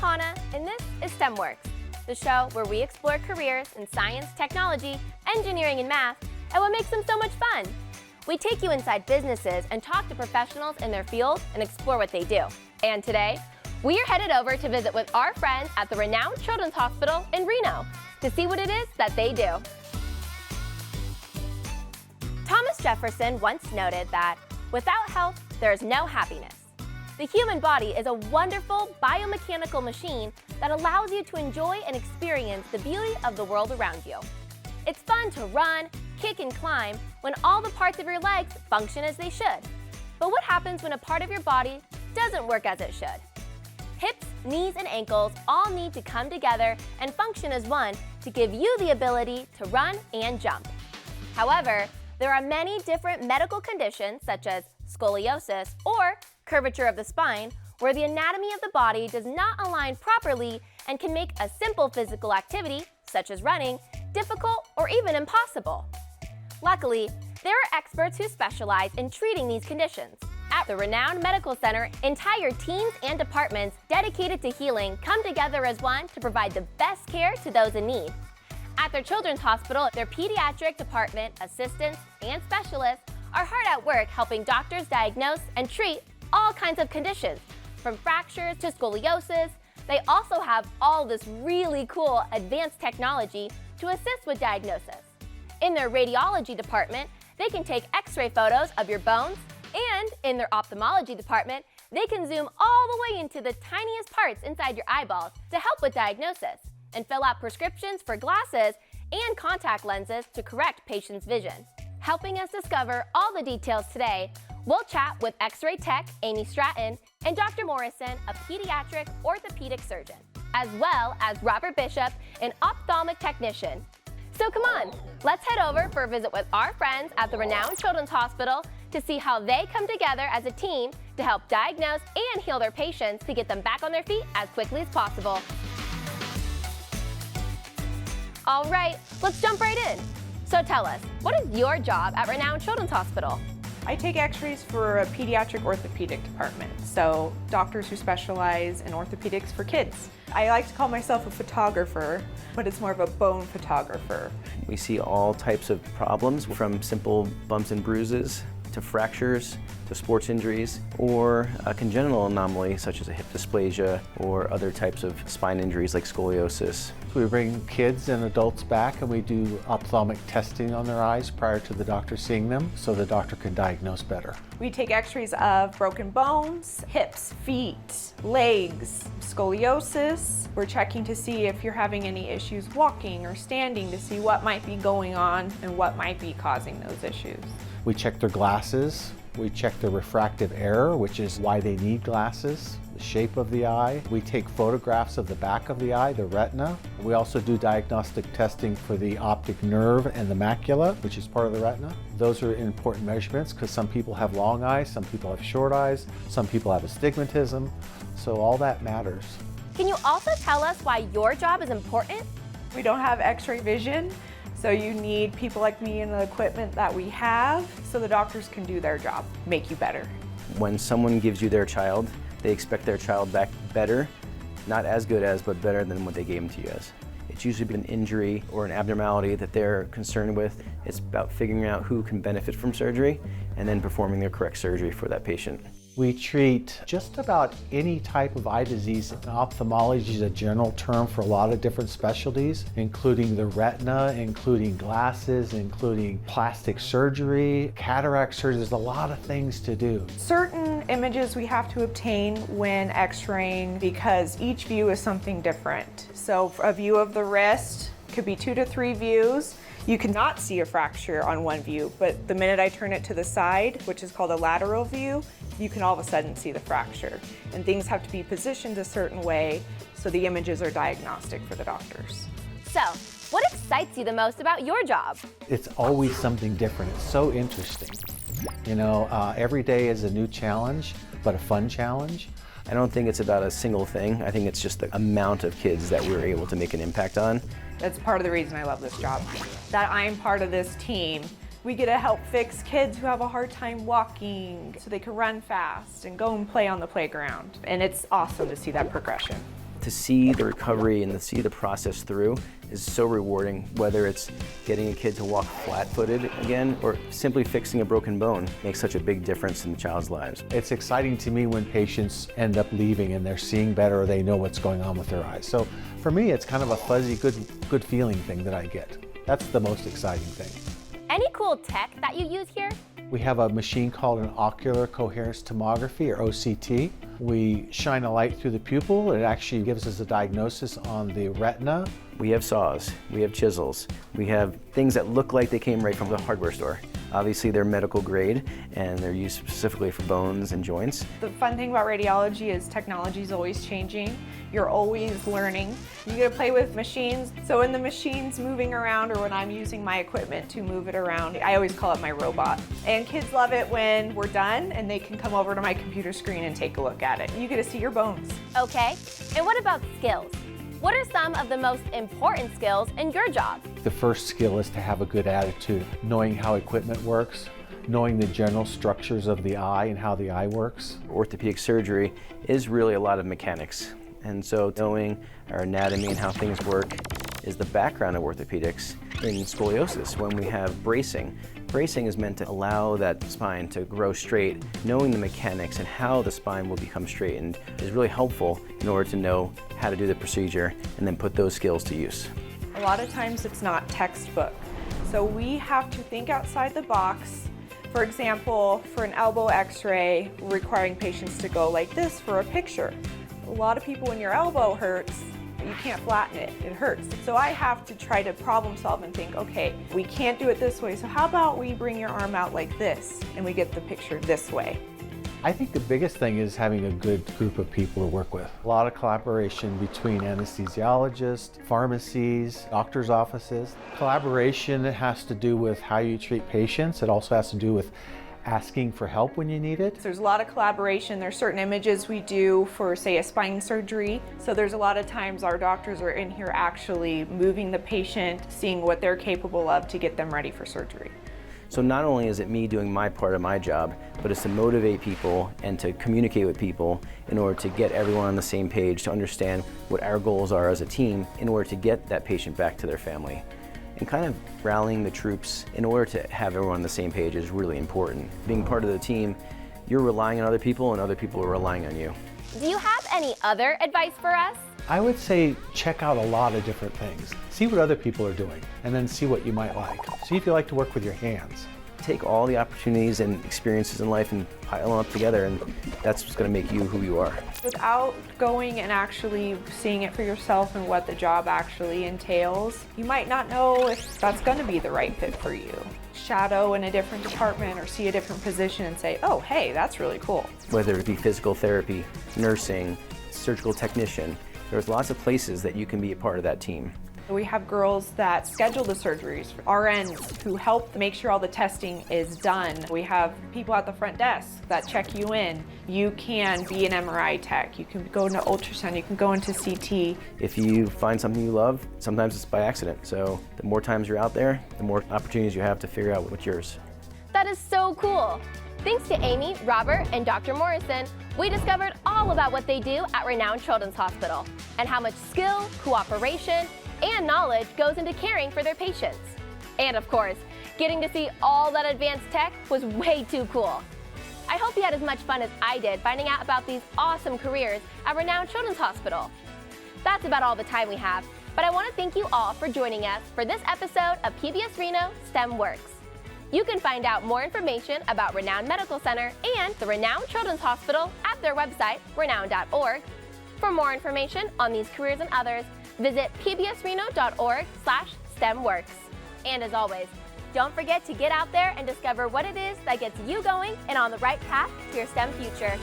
Hannah, and this is STEM Works, the show where we explore careers in science, technology, engineering, and math, and what makes them so much fun. We take you inside businesses and talk to professionals in their field and explore what they do. And today, we are headed over to visit with our friends at the Renown Children's Hospital in Reno to see what it is that they do. Thomas Jefferson once noted that without health, there is no happiness. The human body is a wonderful biomechanical machine that allows you to enjoy and experience the beauty of the world around you. It's fun to run, kick, and climb when all the parts of your legs function as they should. But what happens when a part of your body doesn't work as it should? Hips, knees, and ankles all need to come together and function as one to give you the ability to run and jump. However, there are many different medical conditions such as scoliosis or curvature of the spine, where the anatomy of the body does not align properly and can make a simple physical activity, such as running, difficult or even impossible. Luckily, there are experts who specialize in treating these conditions. At the Renown Medical Center, entire teams and departments dedicated to healing come together as one to provide the best care to those in need. At their children's hospital, their pediatric department assistants and specialists are hard at work helping doctors diagnose and treat all kinds of conditions, from fractures to scoliosis. They also have all this really cool advanced technology to assist with diagnosis. In their radiology department, they can take x-ray photos of your bones, and in their ophthalmology department, they can zoom all the way into the tiniest parts inside your eyeballs to help with diagnosis and fill out prescriptions for glasses and contact lenses to correct patients' vision. Helping us discover all the details today, we'll chat with X-ray tech Amy Stratton and Dr. Morrison, a Pediatric Orthopedic Surgeon, as well as Robert Bishop, an Ophthalmic Technician. So come on, let's head over for a visit with our friends at the Renown Children's Hospital to see how they come together as a team to help diagnose and heal their patients to get them back on their feet as quickly as possible. All right, let's jump right in. So tell us, what is your job at Renown Children's Hospital? I take x-rays for a Pediatric Orthopedic department, so doctors who specialize in orthopedics for kids. I like to call myself a photographer, but it's more of a bone photographer. We see all types of problems, from simple bumps and bruises to fractures to sports injuries, or a congenital anomaly such as a hip dysplasia or other types of spine injuries like scoliosis. We bring kids and adults back and we do ophthalmic testing on their eyes prior to the doctor seeing them so the doctor can diagnose better. We take x-rays of broken bones, hips, feet, legs, scoliosis. We're checking to see if you're having any issues walking or standing to see what might be going on and what might be causing those issues. We check their glasses. We check their refractive error, which is why they need glasses, the shape of the eye. We take photographs of the back of the eye, the retina. We also do diagnostic testing for the optic nerve and the macula, which is part of the retina. Those are important measurements because some people have long eyes, some people have short eyes, some people have astigmatism, so all that matters. Can you also tell us why your job is important? We don't have x-ray vision, so you need people like me and the equipment that we have so the doctors can do their job, make you better. When someone gives you their child, they expect their child back better, not as good as, but better than what they gave them to you as. It's usually an injury or an abnormality that they're concerned with. It's about figuring out who can benefit from surgery and then performing the correct surgery for that patient. We treat just about any type of eye disease. Ophthalmology is a general term for a lot of different specialties, including the retina, including glasses, including plastic surgery, cataract surgery. There's a lot of things to do. Certain images we have to obtain when x-raying because each view is something different. So a view of the wrist could be 2 to 3 views. You cannot see a fracture on one view, but the minute I turn it to the side, which is called a lateral view, you can all of a sudden see the fracture. And things have to be positioned a certain way so the images are diagnostic for the doctors. So, what excites you the most about your job? It's always something different. It's so interesting. You know, every day is a new challenge, but a fun challenge. I don't think it's about a single thing. I think it's just the amount of kids that we're able to make an impact on. That's part of the reason I love this job, that I'm part of this team. We get to help fix kids who have a hard time walking so they can run fast and go and play on the playground. And it's awesome to see that progression. To see the recovery and to see the process through is so rewarding, whether it's getting a kid to walk flat-footed again or simply fixing a broken bone makes such a big difference in the child's lives. It's exciting to me when patients end up leaving and they're seeing better or they know what's going on with their eyes. So for me, it's kind of a fuzzy, good feeling thing that I get. That's the most exciting thing. Any cool tech that you use here? We have a machine called an ocular coherence tomography, or OCT. We shine a light through the pupil. It actually gives us a diagnosis on the retina. We have saws, we have chisels, we have things that look like they came right from the hardware store. Obviously they're medical grade and they're used specifically for bones and joints. The fun thing about radiology is technology is always changing. You're always learning. You get to play with machines. So when the machine's moving around or when I'm using my equipment to move it around, I always call it my robot. And kids love it when we're done and they can come over to my computer screen and take a look at it. You get to see your bones. Okay, and what about skills? What are some of the most important skills in your job? The first skill is to have a good attitude, knowing how equipment works, knowing the general structures of the eye and how the eye works. Orthopedic surgery is really a lot of mechanics. And so knowing our anatomy and how things work is the background of orthopedics. In scoliosis, when we have bracing, bracing is meant to allow that spine to grow straight. Knowing the mechanics and how the spine will become straightened is really helpful in order to know how to do the procedure and then put those skills to use. A lot of times it's not textbook. So we have to think outside the box. For example, for an elbow x-ray, we're requiring patients to go like this for a picture. A lot of people, when your elbow hurts, you can't flatten it, it hurts. So I have to try to problem solve and think, okay, we can't do it this way, so how about we bring your arm out like this and we get the picture this way? I think the biggest thing is having a good group of people to work with. A lot of collaboration between anesthesiologists, pharmacies, doctors' offices. Collaboration has to do with how you treat patients. It also has to do with asking for help when you need it. There's a lot of collaboration. There's certain images we do for, say, a spine surgery. So there's a lot of times our doctors are in here actually moving the patient, seeing what they're capable of to get them ready for surgery. So not only is it me doing my part of my job, but it's to motivate people and to communicate with people in order to get everyone on the same page, to understand what our goals are as a team in order to get that patient back to their family. And kind of rallying the troops in order to have everyone on the same page is really important. Being part of the team, you're relying on other people and other people are relying on you. Do you have any other advice for us? I would say check out a lot of different things. See what other people are doing and then see what you might like. See if you like to work with your hands. Take all the opportunities and experiences in life and pile them up together, and that's what's going to make you who you are. Without going and actually seeing it for yourself and what the job actually entails, you might not know if that's going to be the right fit for you. Shadow in a different department or see a different position and say, oh, hey, that's really cool. Whether it be physical therapy, nursing, surgical technician, there's lots of places that you can be a part of that team. We have girls that schedule the surgeries, RNs who help make sure all the testing is done. We have people at the front desk that check you in. You can be an MRI tech, you can go into ultrasound, you can go into CT. If you find something you love, sometimes it's by accident. So the more times you're out there, the more opportunities you have to figure out what's yours. That is so cool. Thanks to Amy, Robert, and Dr. Morrison, we discovered all about what they do at Renown Children's Hospital and how much skill, cooperation, and knowledge goes into caring for their patients. And of course, getting to see all that advanced tech was way too cool. I hope you had as much fun as I did finding out about these awesome careers at Renown Children's Hospital. That's about all the time we have, but I want to thank you all for joining us for this episode of PBS Reno STEM Works. You can find out more information about Renown Medical Center and the Renown Children's Hospital at their website, renown.org. For more information on these careers and others, visit pbsreno.org/STEMworks. And as always, don't forget to get out there and discover what it is that gets you going and on the right path to your STEM future.